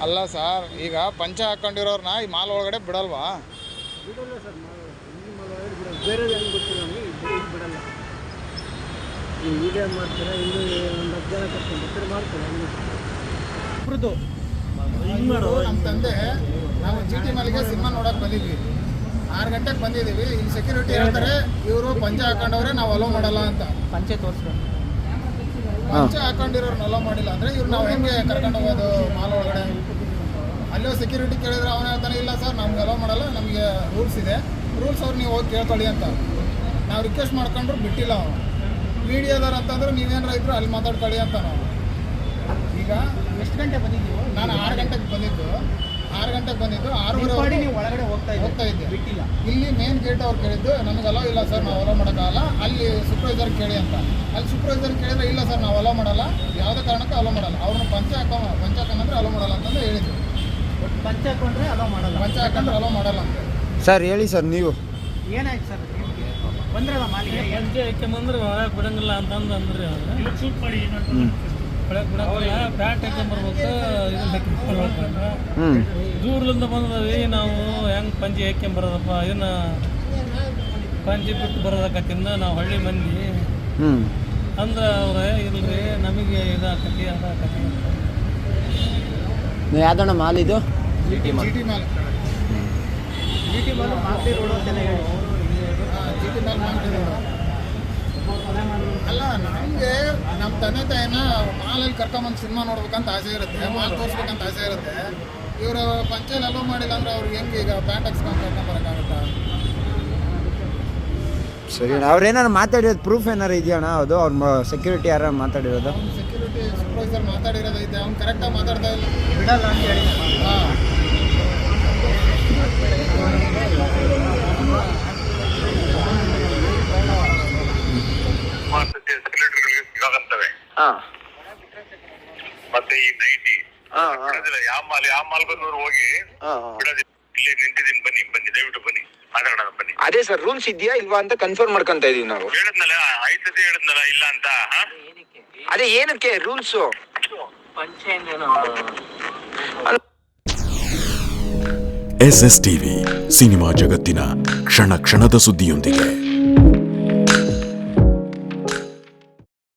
ಅಲ್ಲ ಸರ್, ಈಗ ಪಂಚ ಹಾಕೊಂಡಿರೋರ್ನ ಈ ಮಾಲ್ ಒಳಗಡೆ ಬಿಡಲ್ವಾ? ಬಿಡಲ್ಲ ಸರ್, ಈ ಮಾಲ್ ಒಳಗಡೆ ಬಿಡಲ್ಲ. ಬೇರೆ ಏನು ಗೊತ್ತಿಲ್ಲ ನಮಗೆ, ಬಿಡಲ್ಲ. ನೀವು ವಿಡಿಯೋ ಮಾಡ್ತೀರಾ, ಇನ್ನೂ ಒಂದು 10 ಜನ ಕರ್ಕೊಂಡು ಮಾಡ್ತೀರಾ? ಇಬ್ಬರದು ನಮ್ಮ ತಂದೆ ನಾವು GT ಮಾಲ್ಗೆ ಸಿನಿಮಾ ನೋಡೋಕೆ ಬಂದಿದ್ವಿ. 6 ಗಂಟೆಗೆ ಬಂದಿದ್ದೀವಿ. ಇಲ್ಲಿ ಸೆಕ್ಯೂರಿಟಿ ಹೇಳ್ತಾರೆ ಇವರು ಪಂಚ ಹಾಕೊಂಡವ್ರೆ, ನಾವು ಅಲೋ ಮಾಡಲ್ಲ ಅಂತ. ಪಂಚೆ ತೋರಿಸ್ಕೊಂಡು ಪಂಚ ಹಾಕೊಂಡಿರೋರ್ನ ಅಲೋ ಮಾಡಿಲ್ಲ ಅಂದರೆ ಇವ್ರು ನಾವು ಹೆಂಗೆ ಕರ್ಕೊಂಡು ಹೋಗೋದು ಮಾಲ್ ಒಳಗಡೆ? ಅಲ್ಲೋ ಸೆಕ್ಯೂರಿಟಿ ಕೇಳಿದ್ರೆ ಅವನು ಹೇಳ್ತಾನೆ, ಇಲ್ಲ ಸರ್ ನಮ್ಗೆ ಅಲೋ ಮಾಡಲ್ಲ, ನಮಗೆ ರೂಲ್ಸ್ ಇದೆ, ರೂಲ್ಸ್ ಅವ್ರು ನೀವು ಹೋಗಿ ಕೇಳ್ಕೊಳ್ಳಿ ಅಂತ. ನಾವು ರಿಕ್ವೆಸ್ಟ್ ಮಾಡ್ಕೊಂಡ್ರು ಬಿಟ್ಟಿಲ್ಲ ಅವನು. ಮೀಡಿಯಾದವ್ರು ಅಂತಂದ್ರೆ ನೀವೇನಾರ ಇದ್ರು ಅಲ್ಲಿ ಮಾತಾಡ್ಕೊಳ್ಳಿ ಅಂತ ನಾವು. ಈಗ ಎಷ್ಟು ಗಂಟೆ ಬಂದಿದ್ದೀವಿ? ನಾನು 6 ಗಂಟೆಗೆ ಬಂದಿದ್ದು. 6:30 ನೀವು ಒಳಗಡೆ ಹೋಗ್ತಾ ಇದ್ದೆ, ಬಿಟ್ಟಿಲ್ಲ. ಇಲ್ಲಿ ಮೇನ್ ಗೇಟ್ ಅವ್ರು ಕೇಳಿದ್ದು ನಮಗೆ ಅಲೋ ಇಲ್ಲ ಸರ್, ನಾವು ಅಲೋ ಮಾಡೋಕ್ಕಾಗಲ್ಲ, ಅಲ್ಲಿ ಸೂಪರ್ವೈಸರ್ ಕೇಳಿ ಅಂತ. ಅಲ್ಲಿ ಸೂಪರ್ವೈಸರ್ ಕೇಳಿದ್ರೆ ಇಲ್ಲ ಸರ್ ನಾವು ಅಲೋ ಮಾಡಲ್ಲ, ಯಾವುದೇ ಕಾರಣಕ್ಕೂ ಅಲೋ ಮಾಡಲ್ಲ, ಅವ್ರನ್ನ ಪಂಚ ಹಾಕೊಂಡ್ರೆ ಅಲೋ ಮಾಡಲ್ಲ ಅಂತಂದು ಹೇಳಿದ್ರು. ಪಂಚ ಹಾಕೊಂಡ್ರೆ ಅಲೋ ಮಾಡಲ್ಲ, ಪಂಚ ಹಾಕೊಂಡ್ರೆ ಅಲೋ ಮಾಡಲ್ಲ ಅಂತ. ಸರ್ ಹೇಳಿ ಸರ್, ನೀವು ಏನಾಯ್ತು ಸರ್? ಬಂದ್ರಲ್ಲ ಮಾಲಿಗೆ ಪಂಚೆ ಹಾಕ್ಯಂಬಂದ್ರೆ ಒಳಗೆ ಬಿಡಂಗಿಲ್ಲ ಅಂತಂದು ಅಂದ್ರೆ ಶೂಟ್ ಮಾಡಿ ಒಳಗೆ ಬಿಡಂಗಿಲ್ಲ, ಪ್ಯಾಂಟ್ ಹಾಕ್ಯಂಬರ್ಬೇಕು, ಇದನ್ನ ಹಾಕ್ಯಂಬರ್ಬೇಕು. ದೂರದಿಂದ ಬಂದವಿ ನಾವು, ಹೆಂಗೆ ಪಂಚೆ ಹಾಕ್ಯಂಬರೋದಪ್ಪ, ಇದನ್ನ ಪಂಚೆ ಬಿಟ್ಟು ಬರೋದಕ್ಕತ್ತಿಂದ ನಾವು ಹಳ್ಳಿ ಮಂದಿ ಅಂದ್ರೆ ಅವ್ರೆ ಇಲ್ರಿ ನಮಗೆ ಇದಾಕತಿ ಅದಾಕತಿ ಅಂತ. ಯಾವ್ದಣ್ಣ ಮಾಲ್ ಇದು? GT mall. GT mall Magadi road ಅಂತೆಲ್ಲ ಹೇಳಿ. GT mall Magadi road. ಅಲ್ಲ, ನಮಗೆ ನಮ್ಮ ತಂದೆ ತಾಯಿನ ಮಾಲಲ್ಲಿ ಕರ್ಕೊಂಬಂದು ಸಿನಿಮಾ ನೋಡ್ಬೇಕಂತ ಆಸೆ ಇರುತ್ತೆ, ಮಾಲ್ ತೋರಿಸ್ಬೇಕಂತ ಆಸೆ ಇರುತ್ತೆ. ಇವರು ಪಂಚೆಯಲ್ಲಿ ಅಲೋ ಮಾಡಿಲ್ಲ ಅಂದ್ರೆ ಅವ್ರಿಗೆ ಹೆಂಗೆ ಈಗ ಪ್ಯಾಂಟ್ ಹಾಕ್ಸ್ಕೊಂಡು ಕರ್ಕೊಂಬರೋಕ್ಕಾಗುತ್ತಾ? ಸರಿ ಅಣ್ಣ, ಅವ್ರೇನಾರು ಮಾತಾಡಿರೋದು ಪ್ರೂಫ್ ಏನಾರು ಇದೆಯಣ್ಣ? ಅದು ಅವ್ರ ಸೆಕ್ಯೂರಿಟಿ ಯಾರು ಮಾತಾಡಿರೋದು? ಅವ್ನು ಸೆಕ್ಯೂರಿಟಿ ಸೂಪರ್ವೈಸರ್ ಮಾತಾಡಿರೋದೈತೆ, ಅವ್ನು ಕರೆಕ್ಟಾಗಿ ಮಾತಾಡ್ತಾ ಇಲ್ಲ, ಬಿಡಲ್ಲ ಅಂತ ಹೇಳಿ. ಹಾಂ. ಮತ್ತೆ ಈ ನೈಟಿ ಯಾವ ಮಾಲ್ ಬಂದವರು ಹೋಗಿ ಇಲ್ಲೇ ನಿಂತಿದ್ದೀನಿ, ಬನ್ನಿ ದಯವಿಟ್ಟು ಬನ್ನಿ ಮಾತಾಡೋಣ, ಬನ್ನಿ. ಅದೇ ಸರ್, ರೂಲ್ಸ್ ಇದೆಯಾ ಇಲ್ವಾ ಅಂತ ಕನ್ಫರ್ಮ್ ಮಾಡ್ಕೊಂತ ಇದೀವಿ ನಾವು. ಹೇಳಿದ್ನಲ್ಲ 5 ಸತಿ ಹೇಳಿದ್ನಲ್ಲ ಇಲ್ಲ ಅಂತ. ಅದೇ ಏನಕ್ಕೆ ರೂಲ್ಸು? SSTV ಸಿನಿಮಾ ಜಗತ್ತಿನ ಕ್ಷಣ ಕ್ಷಣದ ಸುದ್ದಿಯೊಂದಿಗೆ.